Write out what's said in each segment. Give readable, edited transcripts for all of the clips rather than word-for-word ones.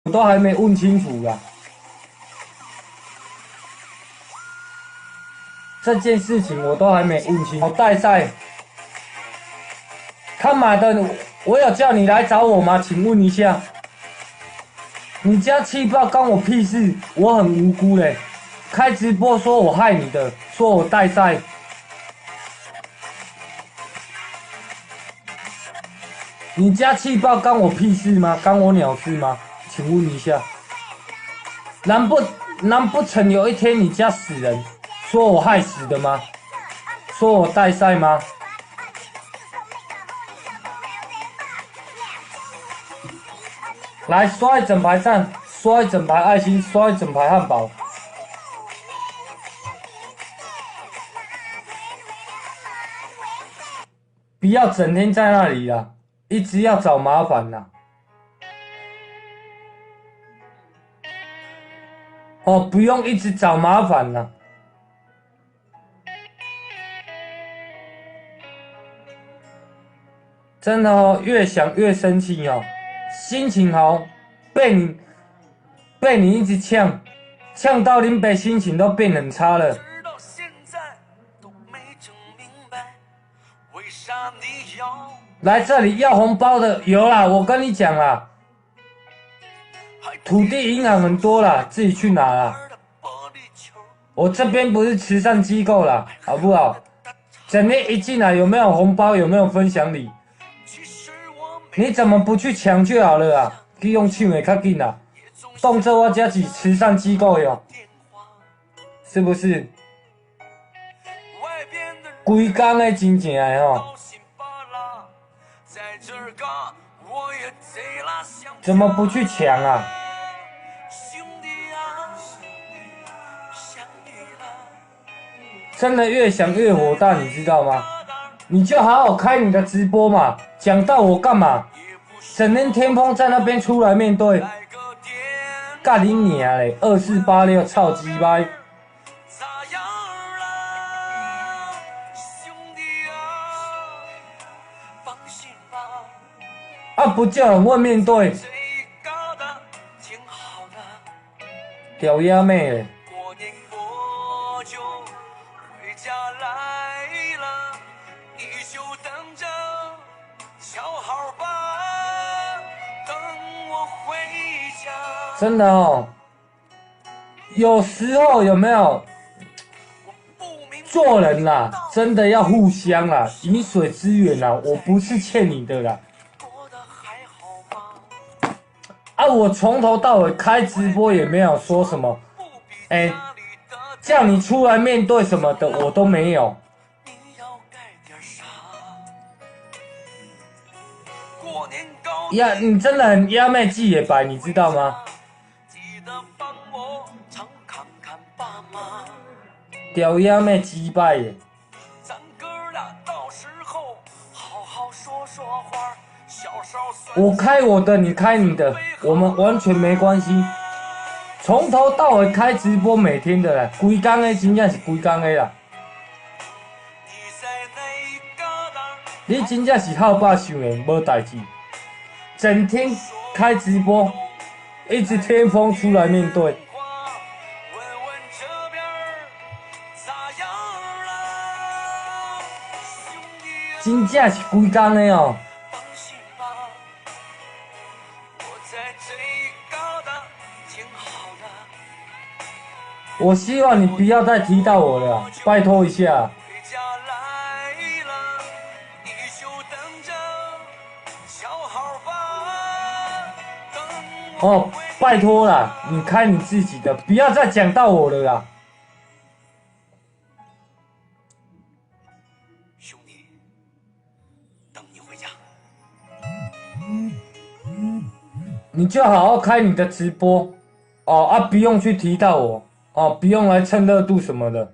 我都还没问清楚啦。这件事情我都还没问清楚。代赛，他妈的，我有叫你来找我吗？请问一下，你家气爆关我屁事？我很无辜嘞，开直播说我害你的，说我代赛。你家气爆关我屁事吗？关我鸟事吗？请问一下，难不成有一天你家死人，说我害死的吗？说我代赛吗？来刷一整排赞，刷一整排爱心，刷一整排汉堡。不要整天在那里啦，一直要找麻烦啦。哦，不用一直找麻烦啦。真的哦，越想越生气哦，心情哦，被你一直呛到林北心情都变很差了。来这里要红包的有啦，我跟你讲啦，土地银行很多啦，自己去拿啦。我这边不是慈善机构啦，好不好？整天一进来有没有红包，有没有分享礼？你怎么不去抢就好了啊？去用抢的较紧啦，动这我家是慈善机构哟，是不是？规工的真正的吼，怎么不去抢啊？真的越想越火大，你知道吗？你就好好开你的直播嘛，讲到我干嘛？整天天风在那边出来面对，干你娘嘞！2486操鸡掰！啊，不叫人问面对，屌丫妹嘞！真的哦，有时候有没有做人啦，真的要互相啦，饮水思源啦，我不是欠你的啦。啊，我从头到尾开直播也没有说什么，叫你出来面对什么的，我都没有。呀，你真的很压妹记也白，你知道吗？屌压妹击败耶！我开我的，你开你的，我们完全没关系。从头到尾开直播，每天的啦，规工的真正是规工的啦。你真正是好饱想的，无代志。整天开直播，一直天风出来面对。真正是规工的哦。我希望你不要再提到我了，拜托一下。哦，拜托啦，你开你自己的，不要再讲到我了啦。兄弟，等你回家。你就好好开你的直播，哦啊，不用去提到我，哦，不用来蹭热度什么的。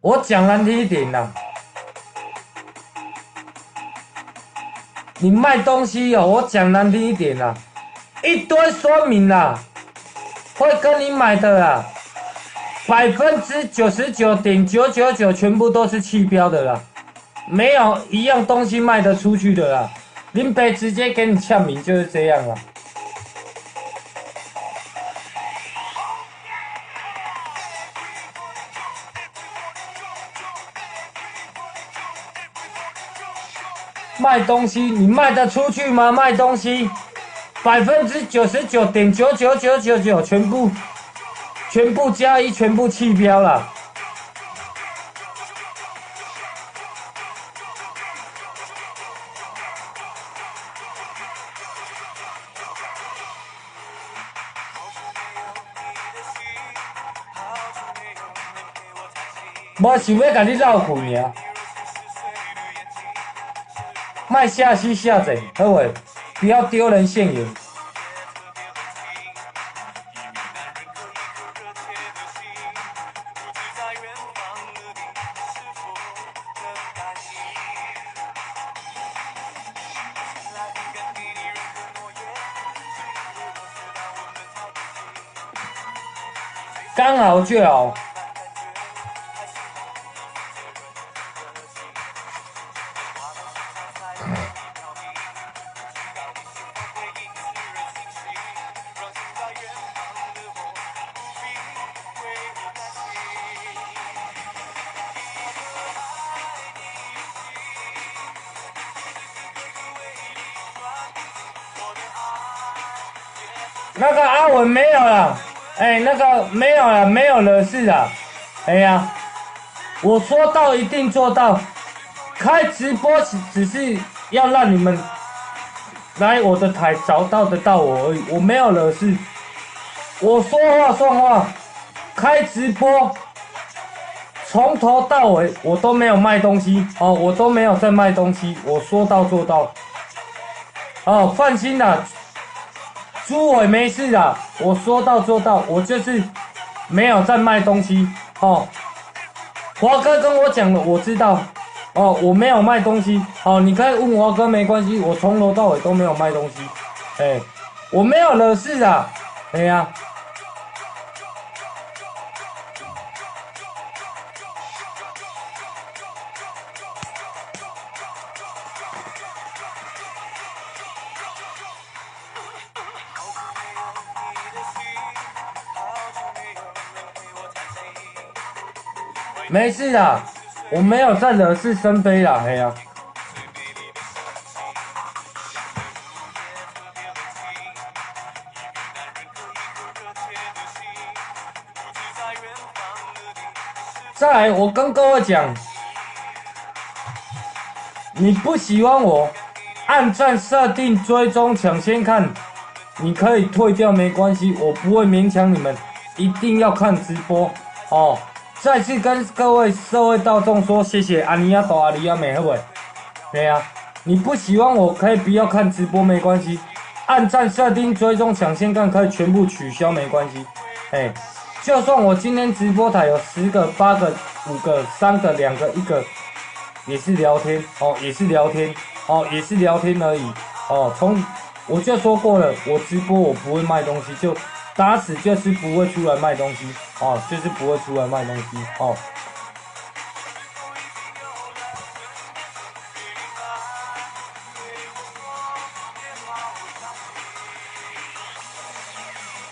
我讲难听一点啦。你卖东西哦，我讲难听一点啦，一堆说明啦，会跟你买的啦，99.999%全部都是弃标的啦，没有一样东西卖得出去的啦。林北直接给你呛名就是这样了。卖东西，你卖得出去吗？卖东西，99.99999全部加一，全部弃标了。我想要甲你绕开尔，卖下西下贼，好袂？不要丢人现眼。刚好就好。那个阿文没有了，那个没有了，没有了事了。哎呀，我说到一定做到，开直播只是要让你们来我的台找到得到我而已，我没有惹事。我说话算话，开直播从头到尾我都没有卖东西哦，我都没有在卖东西，我说到做到。哦，放心啦。朱伟没事啦，我说到做到，我就是没有在卖东西哦。华哥跟我讲了，我知道哦，我没有卖东西哦。你可以问华哥没关系，我从头到尾都没有卖东西，我没有惹事啦，哎呀。没事啦，我没有在惹是生非啦，哎呀。再来，我跟各位讲，你不喜欢我，按赞、设定、追踪、抢先看，你可以退掉没关系，我不会勉强你们一定要看直播哦。再次跟各位社会大众说谢谢，阿尼亚多阿里亚美，好不？对啊，你不喜欢我可以不要看直播没关系，按赞、设定、追踪、抢先看可以全部取消没关系，就算我今天直播台有10个、8个、5个、3个、2个、1个，也是聊天哦，也是聊天哦，也是聊天而已哦。我就说过了，我直播我不会卖东西，就打死就是不会出来卖东西哦，就是不会出来卖东西哦。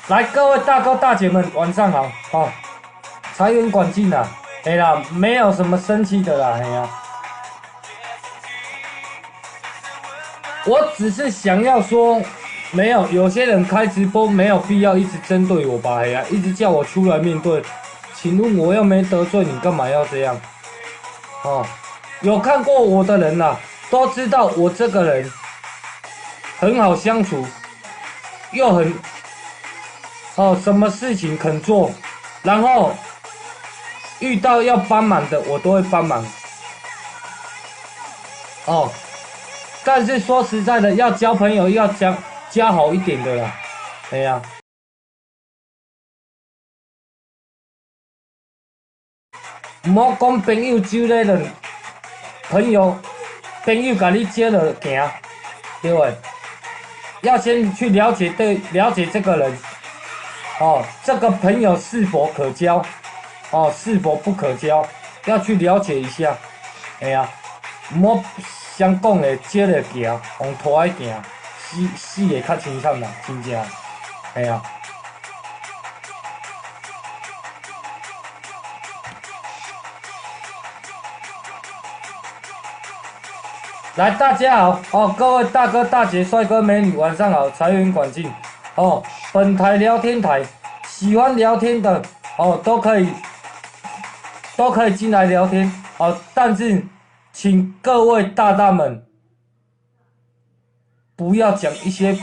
来，各位大哥大姐们，晚上好哦！财源广进啦，啦，没有什么生气的啦，我只是想要说，没有些人开直播没有必要一直针对我吧，一直叫我出来面对。请问我又没得罪你，干嘛要这样？哦，有看过我的人啦，都知道我这个人很好相处，又很什么事情肯做，然后遇到要帮忙的我都会帮忙。哦，但是说实在的，要交朋友要交好一点的啦，哎呀。唔好讲朋友酒咧了，朋友甲你接了行，对不？要先去了解这个人，哦，这个朋友是否可交，哦，是否不可交，要去了解一下，哎呀，毋好双讲的接着行，往拖来行，死会较清惨啦，真正，嘿啊。来，大家好哦，各位大哥大姐、帅哥美女，晚上好，财源广进哦。本台聊天台，喜欢聊天的哦，都可以进来聊天哦。但是，请各位大大们不要讲一些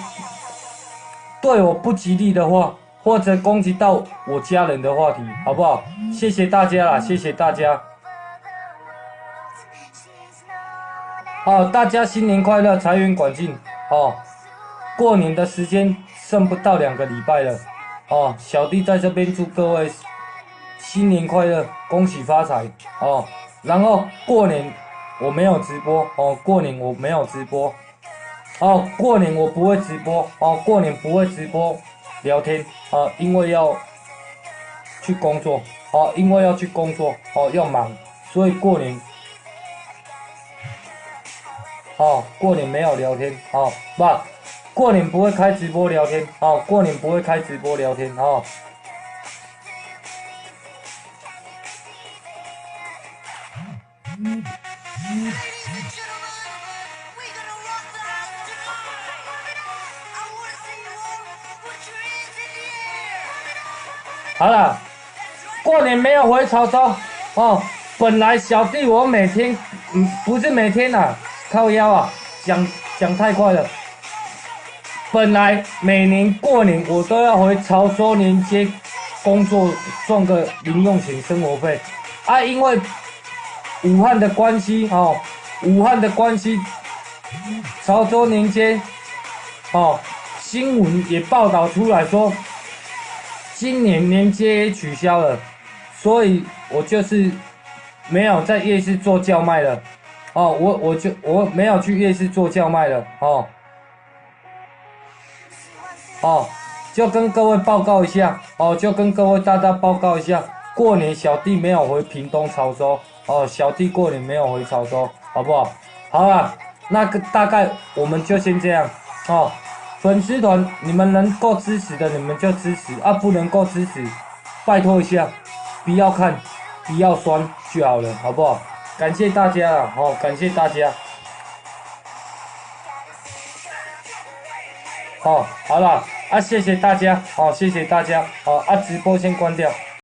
对我不吉利的话，或者攻击到我家人的话题，好不好？谢谢大家啦，谢谢大家。哦，大家新年快乐，财源广进哦。过年的时间剩不到2个礼拜了哦，小弟在这边祝各位新年快乐，恭喜发财哦。然后过年我没有直播哦，过年我没有直播哦，过年我不会直播哦，过年不会直播聊天哦，因为要去工作哦，因为要去工作哦，要忙，所以过年哦，过年没有聊天哦，不，过年不会开直播聊天哦，过年不会开直播聊天哦。好了，过年没有回潮州哦。本来小弟我每天，不是每天啊，靠腰啊，讲太快了。本来每年过年我都要回潮州连接工作赚个零用钱生活费啊，因为武汉的关系哦，武汉的关系，潮州连接哦，新闻也报道出来说，今年连接也取消了，所以我就是没有在夜市做叫卖了哦，我没有去夜市做叫卖了哦。哦，就跟各位报告一下，哦，就跟各位大大报告一下，过年小弟没有回屏东潮州，哦，小弟过年没有回潮州，好不好？好了，那个大概我们就先这样，哦，粉丝团你们能够支持的你们就支持啊，不能够支持，拜托一下，不要看，不要酸就好了，好不好？感谢大家了，哦，感谢大家。哦，好了啊，谢谢大家，好，谢谢大家，好啊，直播先关掉。